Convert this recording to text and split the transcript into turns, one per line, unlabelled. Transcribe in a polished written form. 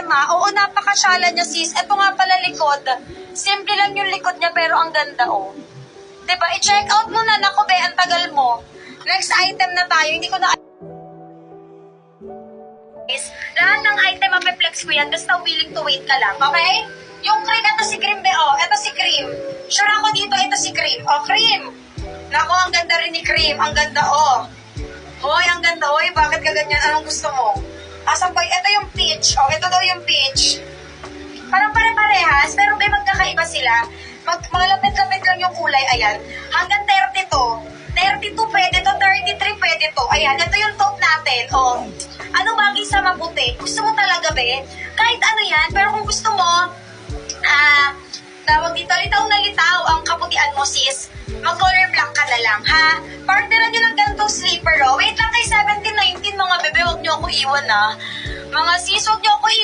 item ha. Oo, napakasyala niya sis. Ito nga pala likod. Simple lang yung likod niya pero ang ganda oh. Diba? I-check out mo na. Naku be, ang tagal mo. Next item na tayo. Hindi ko na... Lahat ng item mapiplex ko yan. Basta willing to wait ka lang. Okay? Yung cream, ito si cream be oh. Ito si cream. Sure ako dito, ito si cream. Oh, cream. Naku, ang ganda rin ni cream. Ang ganda oh. Hoy, ang ganda. Hoy, bakit ka ganyan? Anong gusto mo? Asan pa? Ito yung peach. Oh, ito daw yung peach. Parang pare-parehas, pero may magkakaiba sila. Malapit-lapit lang yung kulay. Ayan. Hanggang 30 to. 32 pwede to. 33 pwede to. Ayan. Ito yung top natin. Oh. Ano bagay sa maputi? Gusto mo talaga, be? Kahit ano yan. Pero kung gusto mo, tawag dito, litaw na litaw ang kaputian mo, sis. Mag-color black ka na lang, ha? Partneran nyo ng ganitong slipper, oh. Wait lang kay 17-19, mga bebe. Huwag nyo ako iwan, ha? Mga sis, huwag nyo ako iwan.